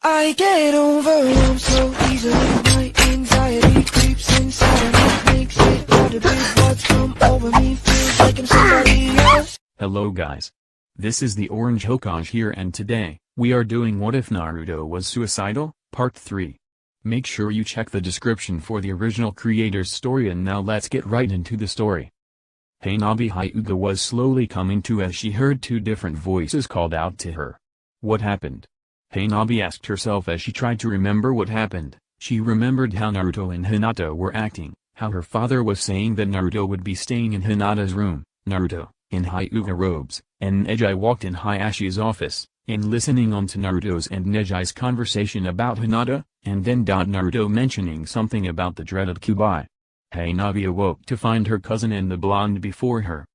I get overwhelmed so easily. My anxiety creeps inside of me, makes it hard to breathe. What's come over me feels like I'm somebody else. Hello guys. This is the Orange Hokage here, and today, we are doing What If Naruto Was Suicidal? Part 3. Make sure you check the description for the original creator's story, and now let's get right into the story. Hanabi Hyuga was slowly coming to as she heard two different voices called out to her. What happened? Hanabi asked herself as she tried to remember what happened. She remembered how Naruto and Hinata were acting, how her father was saying that Naruto would be staying in Hinata's room, Naruto, in Hyuga robes, and Neji walked in Hayashi's office, and listening on to Naruto's and Neji's conversation about Hinata, and then Naruto mentioning something about the dreaded Kubai. Hanabi awoke to find her cousin and the blonde before her.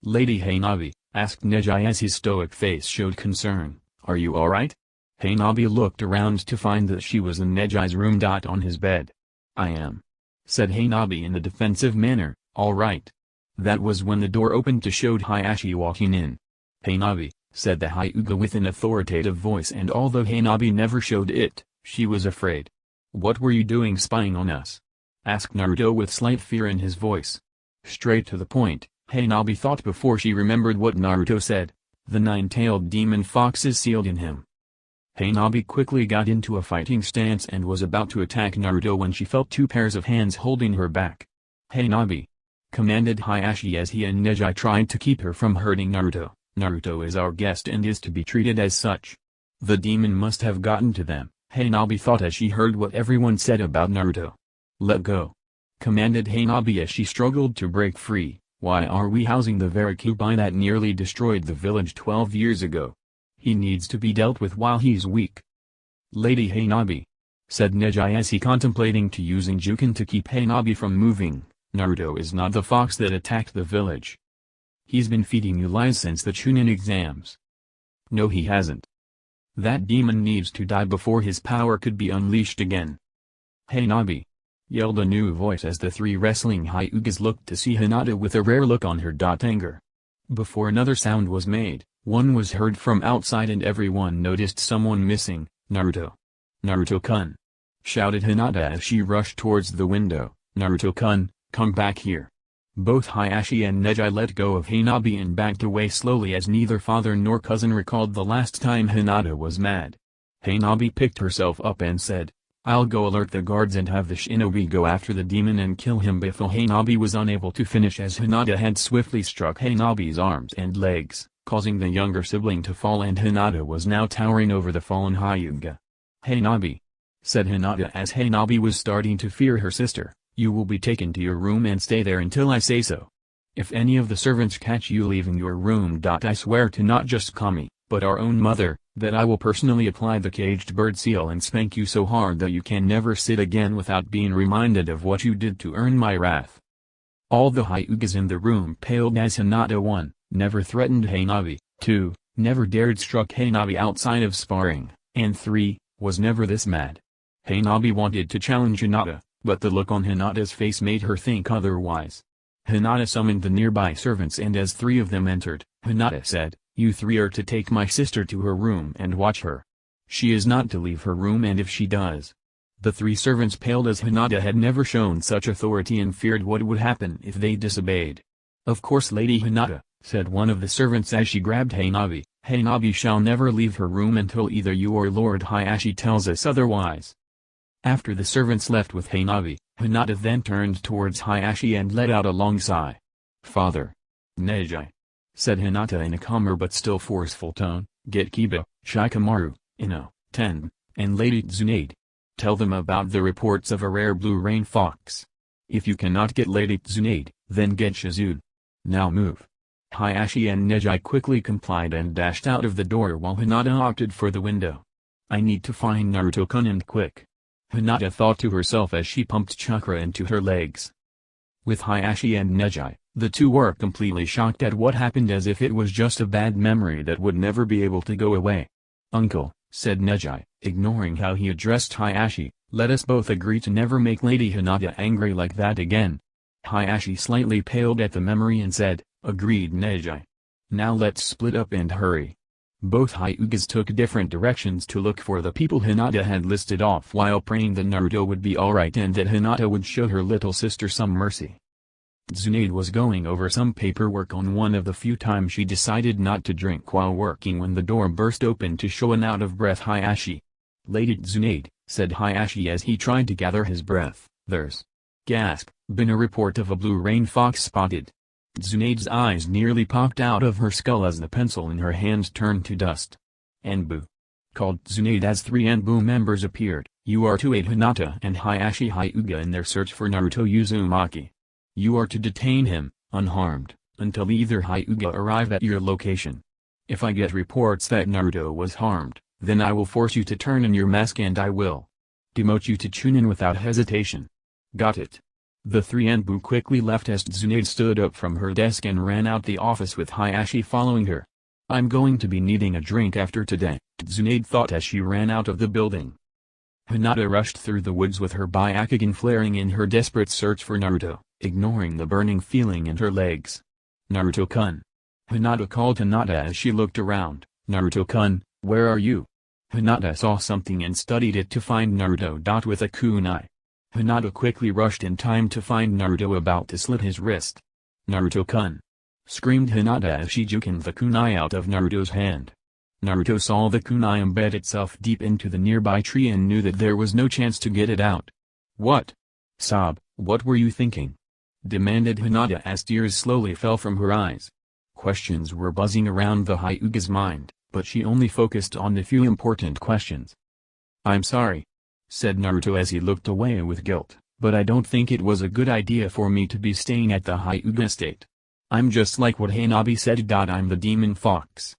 Lady Hanabi, asked Neji as his stoic face showed concern, are you alright? Hanabi looked around to find that she was in Neji's room. On his bed. I am. Said Hanabi in a defensive manner, alright. That was when the door opened to show Hayashi walking in. Hanabi, said the Hyuga with an authoritative voice, and although Hanabi never showed it, she was afraid. What were you doing spying on us? Asked Naruto with slight fear in his voice. Straight to the point, Hanabi thought before she remembered what Naruto said. The nine-tailed demon fox is sealed in him. Hanabi quickly got into a fighting stance and was about to attack Naruto when she felt two pairs of hands holding her back. Hanabi! Commanded Hayashi as he and Neji tried to keep her from hurting Naruto. Naruto is our guest and is to be treated as such. The demon must have gotten to them, Hanabi thought as she heard what everyone said about Naruto. Let go. Commanded Hanabi as she struggled to break free. Why are we housing the very Kubai that nearly destroyed the village 12 years ago? He needs to be dealt with while he's weak. Lady Hanabi, said Neji as he contemplating to using Juken to keep Hanabi from moving. Naruto is not the fox that attacked the village. He's been feeding you lies since the Chunin exams. No, he hasn't. That demon needs to die before his power could be unleashed again. Hanabi! Yelled a new voice as the three wrestling Hyugas looked to see Hinata with a rare look on her. Anger. Before another sound was made, one was heard from outside and everyone noticed someone missing. Naruto! Naruto-kun! Shouted Hinata as she rushed towards the window. Naruto-kun, come back here. Both Hayashi and Neji let go of Hanabi and backed away slowly as neither father nor cousin recalled the last time Hinata was mad. Hanabi picked herself up and said, I'll go alert the guards and have the shinobi go after the demon and kill him before. Hanabi was unable to finish as Hinata had swiftly struck Hanabi's arms and legs, causing the younger sibling to fall, and Hinata was now towering over the fallen Hyuga. Hanabi! Said Hinata as Hanabi was starting to fear her sister, you will be taken to your room and stay there until I say so. If any of the servants catch you leaving your room. I swear to not just Kami, but our own mother, that I will personally apply the caged bird seal and spank you so hard that you can never sit again without being reminded of what you did to earn my wrath. All the Hyugas in the room paled as Hinata 1, never threatened Hanabi, 2, never dared struck Hanabi outside of sparring, and 3, was never this mad. Hanabi wanted to challenge Hinata, but the look on Hinata's face made her think otherwise. Hinata summoned the nearby servants, and as 3 of them entered, Hinata said, you 3 are to take my sister to her room and watch her. She is not to leave her room, and if she does. The 3 servants paled as Hinata had never shown such authority and feared what would happen if they disobeyed. Of course, Lady Hinata, said one of the servants as she grabbed Hanabi. Hanabi shall never leave her room until either you or Lord Hayashi tells us otherwise. After the servants left with Hanabi, Hinata then turned towards Hayashi and let out a long sigh. Father. Neji. Said Hinata in a calmer but still forceful tone, get Kiba, Shikamaru, Ino, Ten, and Lady Tsunade. Tell them about the reports of a rare blue rain fox. If you cannot get Lady Tsunade, then get Shizune. Now move. Hayashi and Neji quickly complied and dashed out of the door while Hinata opted for the window. I need to find Naruto-kun, and quick. Hinata thought to herself as she pumped chakra into her legs. With Hayashi and Neji, the two were completely shocked at what happened, as if it was just a bad memory that would never be able to go away. Uncle, said Neji, ignoring how he addressed Hayashi, let us both agree to never make Lady Hinata angry like that again. Hayashi slightly paled at the memory and said, agreed Neji. Now let's split up and hurry. Both Hyugas took different directions to look for the people Hinata had listed off while praying that Naruto would be alright and that Hinata would show her little sister some mercy. Tsunade was going over some paperwork on one of the few times she decided not to drink while working when the door burst open to show an out-of-breath Hayashi. "Lady Tsunade," said Hayashi as he tried to gather his breath, "there's been a report of a blue rain fox spotted." Tsunade's eyes nearly popped out of her skull as the pencil in her hand turned to dust. "Anbu," called Tsunade as 3 Anbu members appeared. "You are to aid Hinata and Hayashi Hyuga in their search for Naruto Uzumaki. You are to detain him, unharmed, until either Hyuga arrive at your location. If I get reports that Naruto was harmed, then I will force you to turn in your mask and I will demote you to Chunin without hesitation. Got it?" The 3 Anbu quickly left as Tsunade stood up from her desk and ran out the office with Hayashi following her. "I'm going to be needing a drink after today," Tsunade thought as she ran out of the building. Hinata rushed through the woods with her Byakugan flaring in her desperate search for Naruto, ignoring the burning feeling in her legs. "Naruto-kun." Hinata called Hinata as she looked around. "Naruto-kun, where are you?" Hinata saw something and studied it to find Naruto. With a kunai. Hinata quickly rushed in time to find Naruto about to slit his wrist. "Naruto-kun!" screamed Hinata as she jukened the kunai out of Naruto's hand. Naruto saw the kunai embed itself deep into the nearby tree and knew that there was no chance to get it out. "What? Sob, what were you thinking?" demanded Hinata as tears slowly fell from her eyes. Questions were buzzing around the Hyuga's mind, but she only focused on the few important questions. "I'm sorry," said Naruto as he looked away with guilt, "but I don't think it was a good idea for me to be staying at the Hyuga estate. I'm just like what Hanabi said. I'm the demon fox."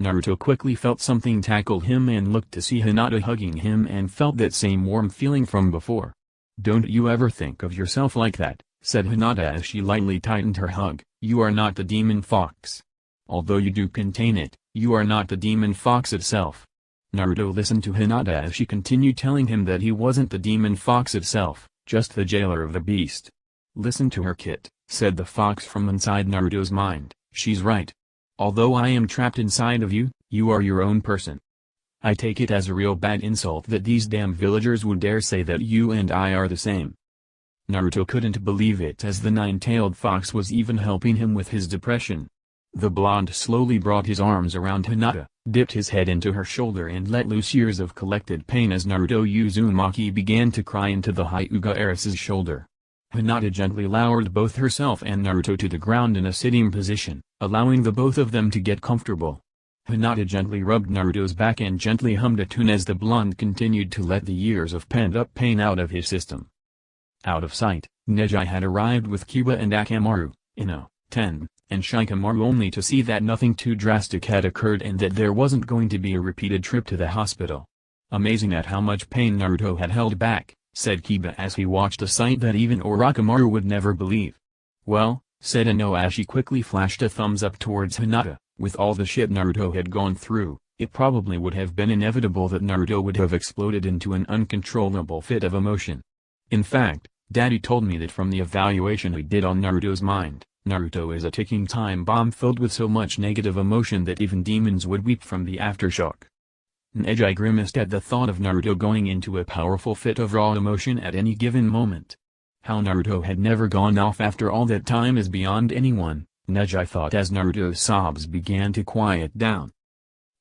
Naruto quickly felt something tackle him and looked to see Hinata hugging him and felt that same warm feeling from before. "Don't you ever think of yourself like that," said Hinata as she lightly tightened her hug. "You are not the demon fox. Although you do contain it, you are not the demon fox itself." Naruto listened to Hinata as she continued telling him that he wasn't the demon fox itself, just the jailer of the beast. "Listen to her, Kit," said the fox from inside Naruto's mind. "She's right. Although I am trapped inside of you, you are your own person. I take it as a real bad insult that these damn villagers would dare say that you and I are the same." Naruto couldn't believe it as the 9-tailed fox was even helping him with his depression. The blonde slowly brought his arms around Hinata, dipped his head into her shoulder and let loose years of collected pain as Naruto Uzumaki began to cry into the Hyuga heiress's shoulder. Hinata gently lowered both herself and Naruto to the ground in a sitting position, allowing the both of them to get comfortable. Hinata gently rubbed Naruto's back and gently hummed a tune as the blonde continued to let the years of pent-up pain out of his system. Out of sight, Neji had arrived with Kiba and Akamaru, Ino, Ten, and Shikamaru only to see that nothing too drastic had occurred and that there wasn't going to be a repeated trip to the hospital. "Amazing at how much pain Naruto had held back," said Kiba as he watched a sight that even Orochimaru would never believe. "Well," said Ino as she quickly flashed a thumbs up towards Hinata, "with all the shit Naruto had gone through, it probably would have been inevitable that Naruto would have exploded into an uncontrollable fit of emotion. In fact, Daddy told me that from the evaluation we did on Naruto's mind, Naruto is a ticking time bomb filled with so much negative emotion that even demons would weep from the aftershock." Neji grimaced at the thought of Naruto going into a powerful fit of raw emotion at any given moment. How Naruto had never gone off after all that time is beyond anyone, Neji thought as Naruto's sobs began to quiet down.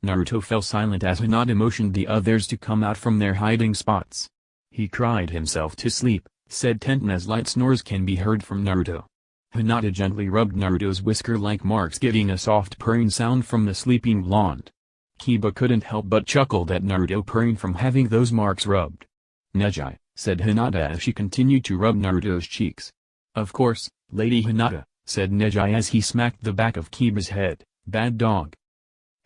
Naruto fell silent as Hinata motioned the others to come out from their hiding spots. "He cried himself to sleep," said Tenten as light snores can be heard from Naruto. Hinata gently rubbed Naruto's whisker-like marks, getting a soft purring sound from the sleeping blonde. Kiba couldn't help but chuckle at Naruto purring from having those marks rubbed. "Neji," said Hinata as she continued to rub Naruto's cheeks. "Of course, Lady Hinata," said Neji as he smacked the back of Kiba's head. "Bad dog."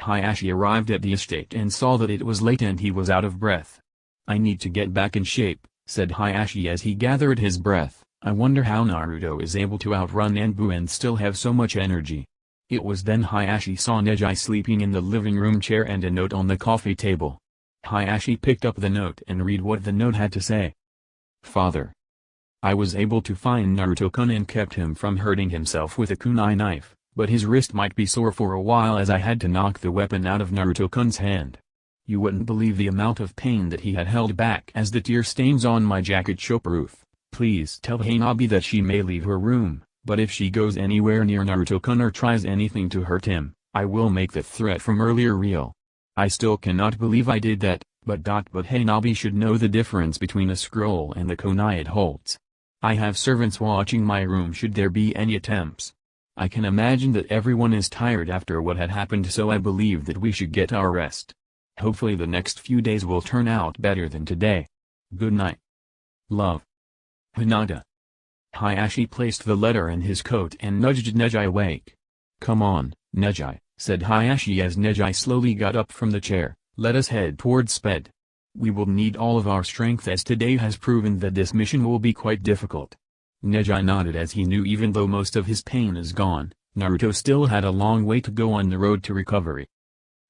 Hayashi arrived at the estate and saw that it was late and he was out of breath. "I need to get back in shape," said Hayashi as he gathered his breath. "I wonder how Naruto is able to outrun Anbu and still have so much energy." It was then Hayashi saw Neji sleeping in the living room chair and a note on the coffee table. Hayashi picked up the note and read what the note had to say. "Father, I was able to find Naruto-kun and kept him from hurting himself with a kunai knife, but his wrist might be sore for a while as I had to knock the weapon out of Naruto-kun's hand. You wouldn't believe the amount of pain that he had held back as the tear stains on my jacket show proof. Please tell Hanabi that she may leave her room, but if she goes anywhere near Naruto-kun or tries anything to hurt him, I will make the threat from earlier real. I still cannot believe I did that, but Hanabi should know the difference between a scroll and the kunai it holds. I have servants watching my room should there be any attempts. I can imagine that everyone is tired after what had happened, so I believe that we should get our rest. Hopefully the next few days will turn out better than today. Good night. Love. Hinata. Hayashi placed the letter in his coat and nudged Neji awake. Come on, Neji, said Hayashi as Neji slowly got up from the chair, let us head towards Sped. We will need all of our strength as today has proven that this mission will be quite difficult. Neji nodded as he knew even though most of his pain is gone, Naruto still had a long way to go on the road to recovery.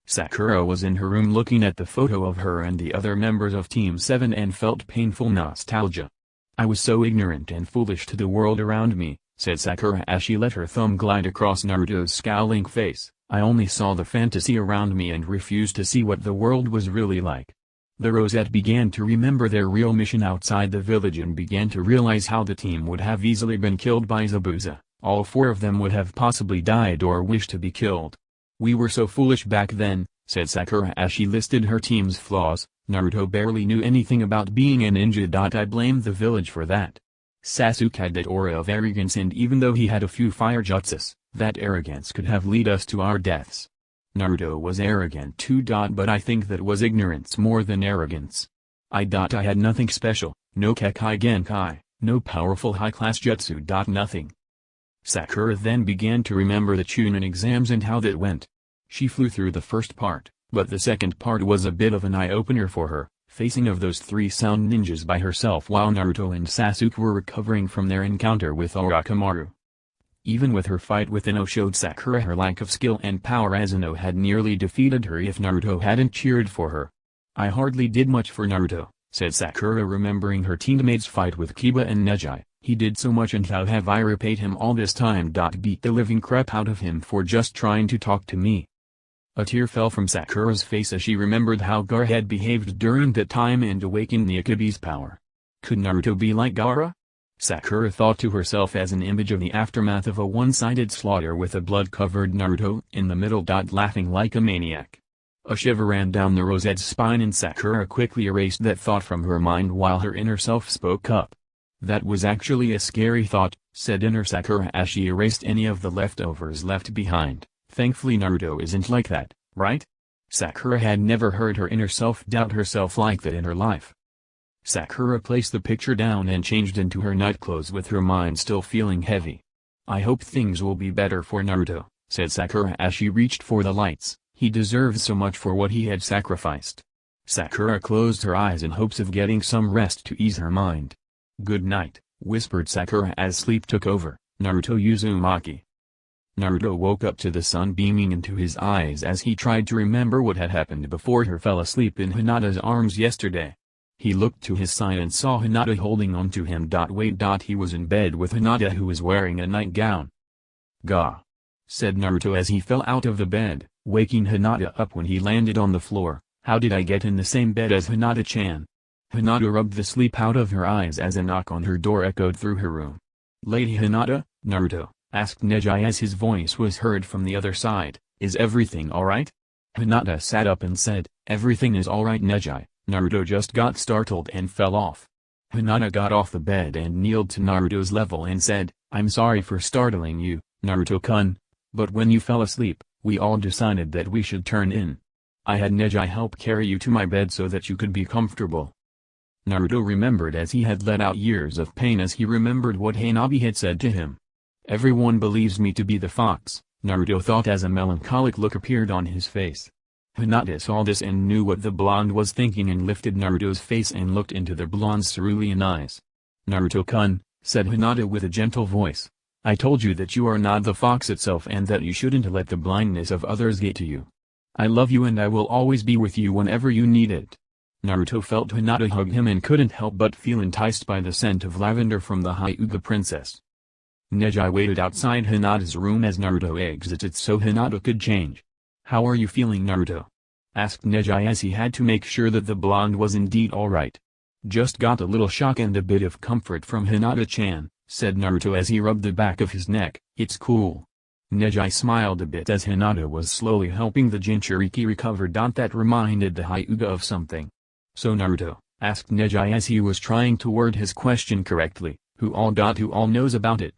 Sakura was in her room looking at the photo of her and the other members of Team 7 and felt painful nostalgia. I was so ignorant and foolish to the world around me, said Sakura as she let her thumb glide across Naruto's scowling face. I only saw the fantasy around me and refused to see what the world was really like. The Rosette began to remember their real mission outside the village and began to realize how the team would have easily been killed by Zabuza. All four of them would have possibly died or wished to be killed. We were so foolish back then, said Sakura as she listed her team's flaws. Naruto barely knew anything about being a ninja. I blamed the village for that. Sasuke had that aura of arrogance, and even though he had a few fire jutsus, that arrogance could have led us to our deaths. Naruto was arrogant too. But I think that was ignorance more than arrogance. I had nothing special, no Kekai Genkai, no powerful high-class jutsu. Nothing. Sakura then began to remember the Chunin exams and how that went. She flew through the first part, but the second part was a bit of an eye-opener for her, facing of those three sound ninjas by herself while Naruto and Sasuke were recovering from their encounter with Orochimaru. Even with her fight with Ino showed Sakura her lack of skill and power, as Ino had nearly defeated her if Naruto hadn't cheered for her. I hardly did much for Naruto, said Sakura remembering her teammates' fight with Kiba and Neji. He did so much, and how have I repaid him all this time? Beat the living crap out of him for just trying to talk to me. A tear fell from Sakura's face as she remembered how Gaara had behaved during that time and awakened the Akabi's power. Could Naruto be like Gaara? Sakura thought to herself as an image of the aftermath of a one-sided slaughter with a blood-covered Naruto in the middle. Laughing like a maniac. A shiver ran down the Rosette's spine and Sakura quickly erased that thought from her mind while her inner self spoke up. That was actually a scary thought, said inner Sakura as she erased any of the leftovers left behind. Thankfully Naruto isn't like that, right? Sakura had never heard her inner self doubt herself like that in her life. Sakura placed the picture down and changed into her nightclothes with her mind still feeling heavy. I hope things will be better for Naruto, said Sakura as she reached for the lights. He deserves so much for what he had sacrificed. Sakura closed her eyes in hopes of getting some rest to ease her mind. Good night, whispered Sakura as sleep took over. Naruto Uzumaki. Naruto woke up to the sun beaming into his eyes as he tried to remember what had happened before he fell asleep in Hinata's arms yesterday. He looked to his side and saw Hinata holding on to him. Wait, he was in bed with Hinata, who was wearing a nightgown. Gah! Said Naruto as he fell out of the bed, waking Hinata up when he landed on the floor. How did I get in the same bed as Hinata-chan? Hinata rubbed the sleep out of her eyes as a knock on her door echoed through her room. Lady Hinata, Naruto, asked Neji as his voice was heard from the other side, is everything alright? Hinata sat up and said, everything is alright Neji. Naruto just got startled and fell off. Hinata got off the bed and kneeled to Naruto's level and said, I'm sorry for startling you, Naruto-kun, but when you fell asleep, we all decided that we should turn in. I had Neji help carry you to my bed so that you could be comfortable. Naruto remembered as he had let out years of pain as he remembered what Hanabi had said to him. Everyone believes me to be the fox, Naruto thought as a melancholic look appeared on his face. Hinata saw this and knew what the blonde was thinking and lifted Naruto's face and looked into the blonde's cerulean eyes. Naruto-kun, said Hinata with a gentle voice, I told you that you are not the fox itself and that you shouldn't let the blindness of others get to you. I love you and I will always be with you whenever you need it. Naruto felt Hinata hug him and couldn't help but feel enticed by the scent of lavender from the Hyuga princess. Neji waited outside Hinata's room as Naruto exited so Hinata could change. "How are you feeling, Naruto?" asked Neji as he had to make sure that the blonde was indeed alright. "Just got a little shock and a bit of comfort from Hinata-chan," said Naruto as he rubbed the back of his neck. "It's cool." Neji smiled a bit as Hinata was slowly helping the Jinchuriki recover. That reminded the Hyuga of something. "So Naruto," asked Neji as he was trying to word his question correctly, who all knows about it?"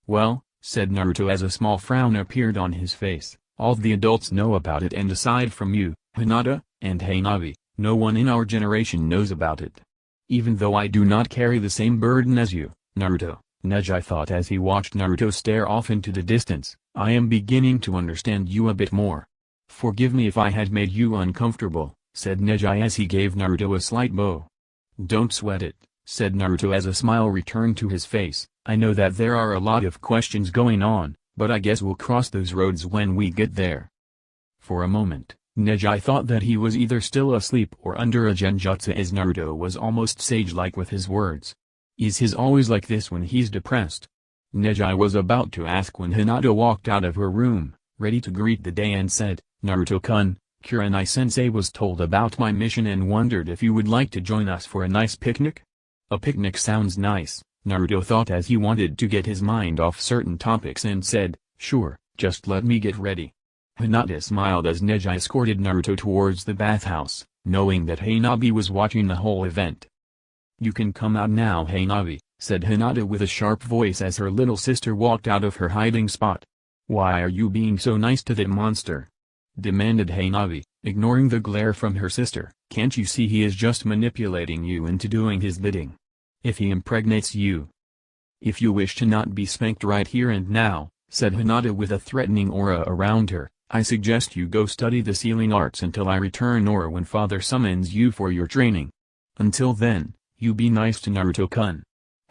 "Well," said Naruto as a small frown appeared on his face, "all the adults know about it, and aside from you, Hinata, and Hanabi, no one in our generation knows about it. Even though I do not carry the same burden as you, Naruto," Neji thought as he watched Naruto stare off into the distance, "I am beginning to understand you a bit more. Forgive me if I had made you uncomfortable," said Neji as he gave Naruto a slight bow. "Don't sweat it," said Naruto as a smile returned to his face. "I know that there are a lot of questions going on, but I guess we'll cross those roads when we get there." For a moment, Neji thought that he was either still asleep or under a genjutsu as Naruto was almost sage-like with his words. Is he always like this when he's depressed? Neji was about to ask when Hinata walked out of her room, ready to greet the day, and said, "Naruto-kun, Kurenai-sensei was told about my mission and wondered if you would like to join us for a nice picnic?" A picnic sounds nice, Naruto thought as he wanted to get his mind off certain topics and said, "Sure, just let me get ready." Hinata smiled as Neji escorted Naruto towards the bathhouse, knowing that Hanabi was watching the whole event. "You can come out now, Hanabi," said Hinata with a sharp voice as her little sister walked out of her hiding spot. "Why are you being so nice to that monster?" demanded Hanabi, ignoring the glare from her sister. "Can't you see he is just manipulating you into doing his bidding? If he impregnates you. If you wish to not be spanked right here and now," said Hinata with a threatening aura around her, "I suggest you go study the sealing arts until I return or when father summons you for your training. Until then, you be nice to Naruto-kun."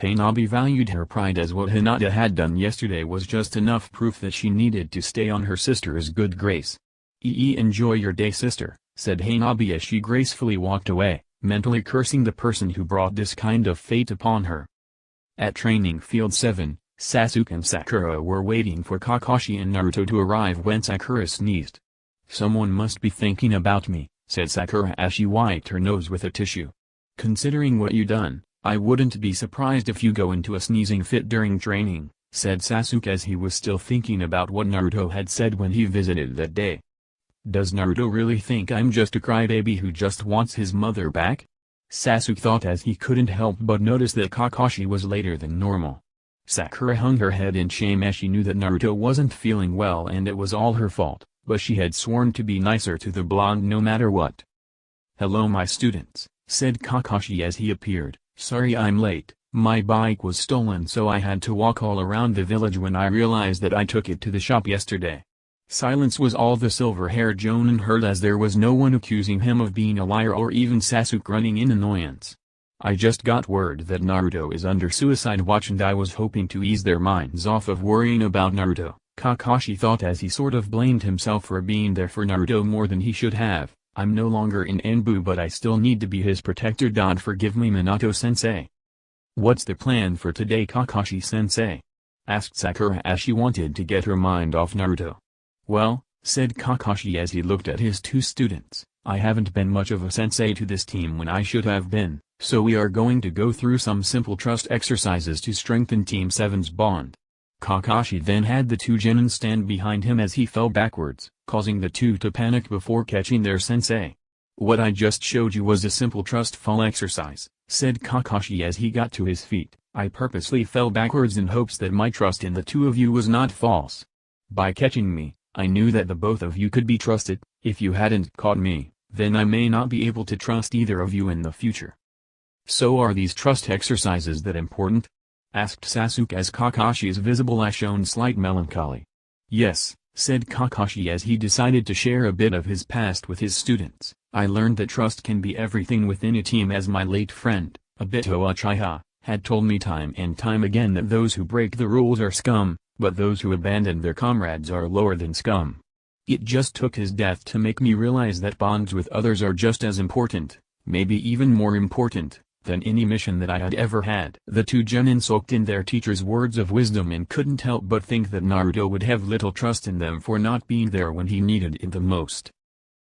Hanabi valued her pride as what Hinata had done yesterday was just enough proof that she needed to stay on her sister's good grace. Enjoy your day, sister," said Hanabi as she gracefully walked away, mentally cursing the person who brought this kind of fate upon her. At Training Field 7, Sasuke and Sakura were waiting for Kakashi and Naruto to arrive when Sakura sneezed. "Someone must be thinking about me," said Sakura as she wiped her nose with a tissue. "Considering what you done, I wouldn't be surprised if you go into a sneezing fit during training," said Sasuke as he was still thinking about what Naruto had said when he visited that day. "Does Naruto really think I'm just a crybaby who just wants his mother back?" Sasuke thought as he couldn't help but notice that Kakashi was later than normal. Sakura hung her head in shame as she knew that Naruto wasn't feeling well and it was all her fault, but she had sworn to be nicer to the blonde no matter what. "Hello my students," said Kakashi as he appeared. "Sorry I'm late, my bike was stolen so I had to walk all around the village when I realized that I took it to the shop yesterday." Silence was all the silver-haired Jonin heard as there was no one accusing him of being a liar or even Sasuke running in annoyance. "I just got word that Naruto is under suicide watch and I was hoping to ease their minds off of worrying about Naruto," Kakashi thought as he sort of blamed himself for being there for Naruto more than he should have. "I'm no longer in Enbu but I still need to be his protector. Forgive me Minato-sensei." "What's the plan for today, Kakashi-sensei?" asked Sakura as she wanted to get her mind off Naruto. "Well," said Kakashi as he looked at his two students, "I haven't been much of a sensei to this team when I should have been, so we are going to go through some simple trust exercises to strengthen Team 7's bond." Kakashi then had the two genin stand behind him as he fell backwards, causing the two to panic before catching their sensei. "What I just showed you was a simple trust fall exercise," said Kakashi as he got to his feet. "I purposely fell backwards in hopes that my trust in the two of you was not false. By catching me, I knew that the both of you could be trusted. If you hadn't caught me, then I may not be able to trust either of you in the future." "So are these trust exercises that important?" asked Sasuke as Kakashi's visible eye showed slight melancholy. "Yes," said Kakashi as he decided to share a bit of his past with his students. "I learned that trust can be everything within a team as my late friend, Obito Uchiha, had told me time and time again that those who break the rules are scum, but those who abandon their comrades are lower than scum. It just took his death to make me realize that bonds with others are just as important, maybe even more important, than any mission that I had ever had. The two genin soaked in their teacher's words of wisdom and couldn't help but think that Naruto would have little trust in them for not being there when he needed it the most.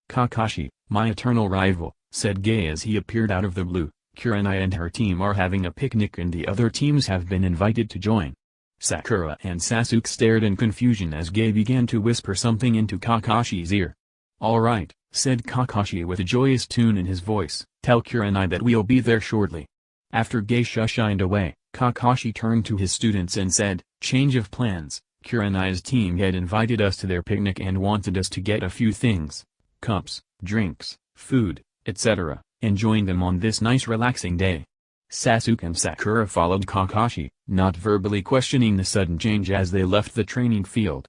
"Kakashi, my eternal rival," said Gai as he appeared out of the blue, "Kurenai and her team are having a picnic and the other teams have been invited to join." Sakura and Sasuke stared in confusion as Gai began to whisper something into Kakashi's ear. "All right," said Kakashi with a joyous tone in his voice, "tell Kurenai that we'll be there shortly." After Gai shined away, Kakashi turned to his students and said, "Change of plans. Kurenai's team had invited us to their picnic and wanted us to get a few things, cups, drinks, food, etc., and join them on this nice relaxing day." Sasuke and Sakura followed Kakashi, not verbally questioning the sudden change as they left the training field.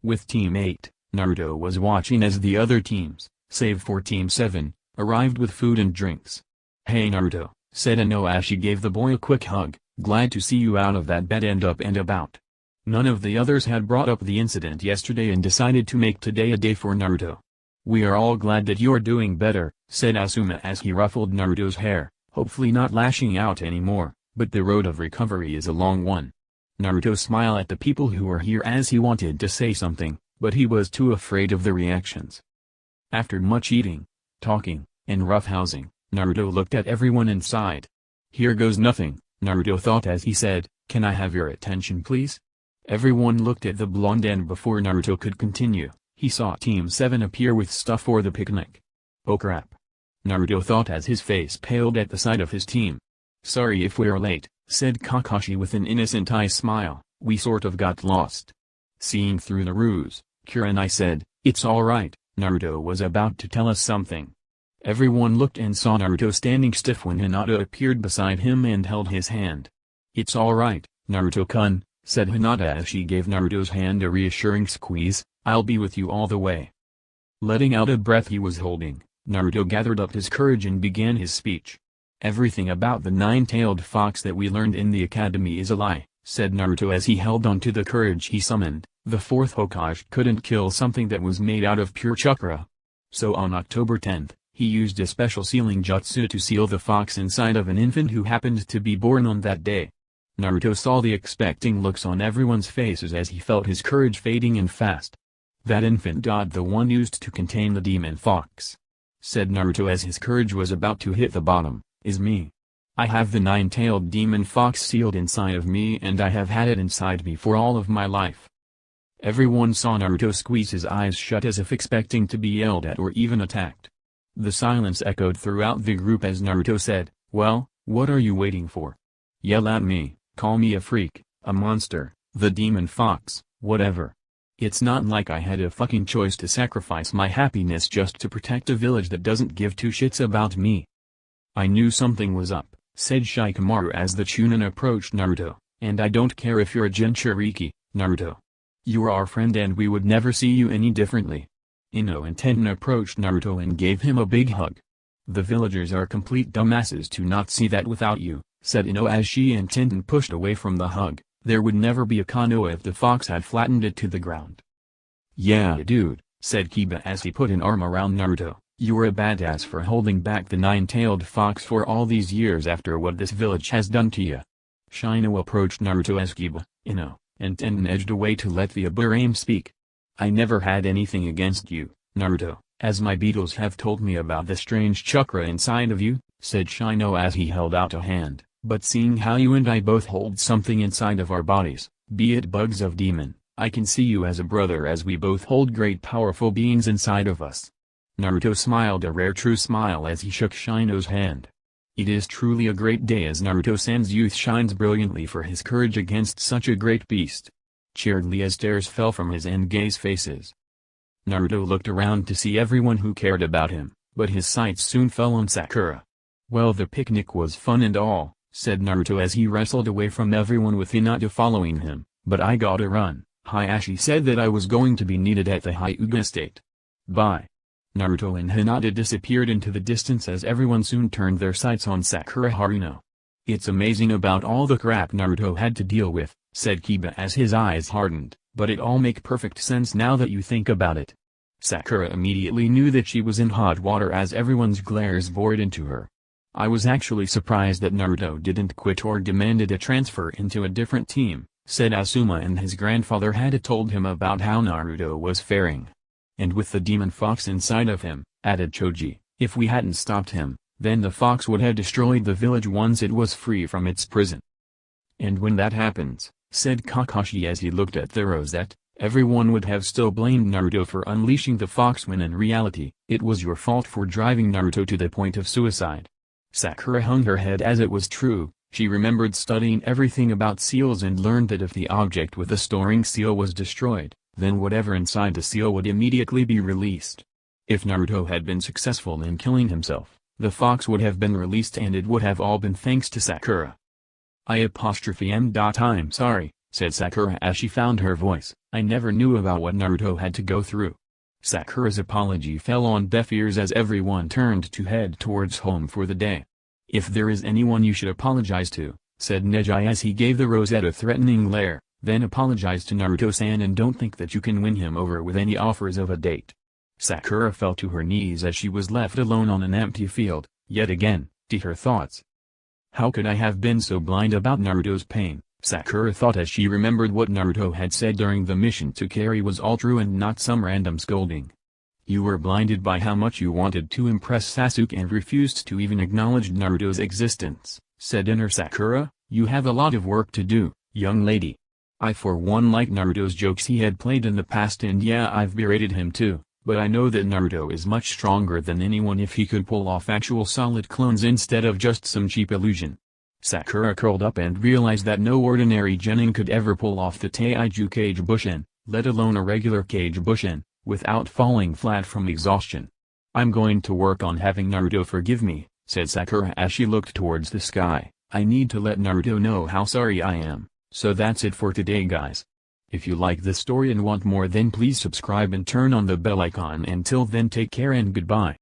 With Team 8, Naruto was watching as the other teams, save for Team 7, arrived with food and drinks. "Hey Naruto," said Ino as she gave the boy a quick hug, "glad to see you out of that bed and up and about." None of the others had brought up the incident yesterday and decided to make today a day for Naruto. "We are all glad that you're doing better," said Asuma as he ruffled Naruto's hair, hopefully not lashing out anymore, but the road of recovery is a long one. Naruto smiled at the people who were here as he wanted to say something, but he was too afraid of the reactions. After much eating, talking, and roughhousing, Naruto looked at everyone inside. "Here goes nothing," Naruto thought as he said, "Can I have your attention please?" Everyone looked at the blonde and before Naruto could continue, he saw Team 7 appear with stuff for the picnic. "Oh crap," Naruto thought as his face paled at the sight of his team. "Sorry if we're late," said Kakashi with an innocent eye smile, "we sort of got lost." Seeing through the ruse, Kurenai said, "It's alright, Naruto was about to tell us something." Everyone looked and saw Naruto standing stiff when Hinata appeared beside him and held his hand. "It's alright, Naruto-kun," said Hinata as she gave Naruto's hand a reassuring squeeze, "I'll be with you all the way." Letting out a breath he was holding, Naruto gathered up his courage and began his speech. "Everything about the nine-tailed fox that we learned in the academy is a lie," said Naruto as he held on to the courage he summoned. "The fourth Hokage couldn't kill something that was made out of pure chakra. So on October 10th, he used a special sealing jutsu to seal the fox inside of an infant who happened to be born on that day." Naruto saw the expecting looks on everyone's faces as he felt his courage fading and fast. "That infant. The one used to contain the demon fox," said Naruto as his courage was about to hit the bottom, "is me. I have the nine-tailed demon fox sealed inside of me and I have had it inside me for all of my life." Everyone saw Naruto squeeze his eyes shut as if expecting to be yelled at or even attacked. The silence echoed throughout the group as Naruto said, "Well, what are you waiting for? Yell at me, call me a freak, a monster, the demon fox, whatever. It's not like I had a fucking choice to sacrifice my happiness just to protect a village that doesn't give two shits about me." "I knew something was up," said Shikamaru as the Chunin approached Naruto, "and I don't care if you're a Jinchuriki, Naruto. You're our friend and we would never see you any differently." Ino and Tenten approached Naruto and gave him a big hug. "The villagers are complete dumbasses to not see that without you," said Ino as she and Tenten pushed away from the hug. "There would never be a Konoha if the fox had flattened it to the ground." "Yeah dude," said Kiba as he put an arm around Naruto, "you're a badass for holding back the nine-tailed fox for all these years after what this village has done to you." Shino approached Naruto as Kiba, Ino, and Tenten edged away to let the Aburame speak. "I never had anything against you, Naruto, as my beetles have told me about the strange chakra inside of you," said Shino as he held out a hand, "but seeing how you and I both hold something inside of our bodies, be it bugs of demon, I can see you as a brother as we both hold great powerful beings inside of us." Naruto smiled a rare true smile as he shook Shino's hand. It is truly a great day as Naruto-san's youth shines brilliantly for his courage against such a great beast. Cheeredly as stares fell from his and Gai's faces. Naruto looked around to see everyone who cared about him, but his sights soon fell on Sakura. "Well, the picnic was fun and all," said Naruto as he wrestled away from everyone with Hinata following him, "but I gotta run. Hayashi said that I was going to be needed at the Hyuga estate. Bye." Naruto and Hinata disappeared into the distance as everyone soon turned their sights on Sakura Haruno. "It's amazing about all the crap Naruto had to deal with," said Kiba as his eyes hardened, "but it all make perfect sense now that you think about it." Sakura immediately knew that she was in hot water as everyone's glares bored into her. I was actually surprised that Naruto didn't quit or demanded a transfer into a different team, said Asuma, and his grandfather had told him about how Naruto was faring. And with the demon fox inside of him, added Choji, if we hadn't stopped him, then the fox would have destroyed the village once it was free from its prison. And when that happens, said Kakashi as he looked at the rosette, everyone would have still blamed Naruto for unleashing the fox when in reality, it was your fault for driving Naruto to the point of suicide. Sakura hung her head as it was true. She remembered studying everything about seals and learned that if the object with the storing seal was destroyed, then whatever inside the seal would immediately be released. If Naruto had been successful in killing himself, the fox would have been released and it would have all been thanks to Sakura. I'm sorry, said Sakura as she found her voice. I never knew about what Naruto had to go through. Sakura's apology fell on deaf ears as everyone turned to head towards home for the day. If there is anyone you should apologize to, said Neji as he gave the rosette a threatening glare, then apologize to Naruto-san and don't think that you can win him over with any offers of a date. Sakura fell to her knees as she was left alone on an empty field, yet again, to her thoughts. How could I have been so blind about Naruto's pain, Sakura thought as she remembered what Naruto had said during the mission to Kari was all true and not some random scolding. You were blinded by how much you wanted to impress Sasuke and refused to even acknowledge Naruto's existence, said inner Sakura. You have a lot of work to do, young lady. I for one like Naruto's jokes he had played in the past, and yeah, I've berated him too, but I know that Naruto is much stronger than anyone if he could pull off actual solid clones instead of just some cheap illusion. Sakura curled up and realized that no ordinary genin could ever pull off the Taiju Kage Bushin, let alone a regular Kage Bushin, without falling flat from exhaustion. I'm going to work on having Naruto forgive me, said Sakura as she looked towards the sky. I need to let Naruto know how sorry I am. So that's it for today, guys. If you like this story and want more, then please subscribe and turn on the bell icon. Until then, take care and goodbye.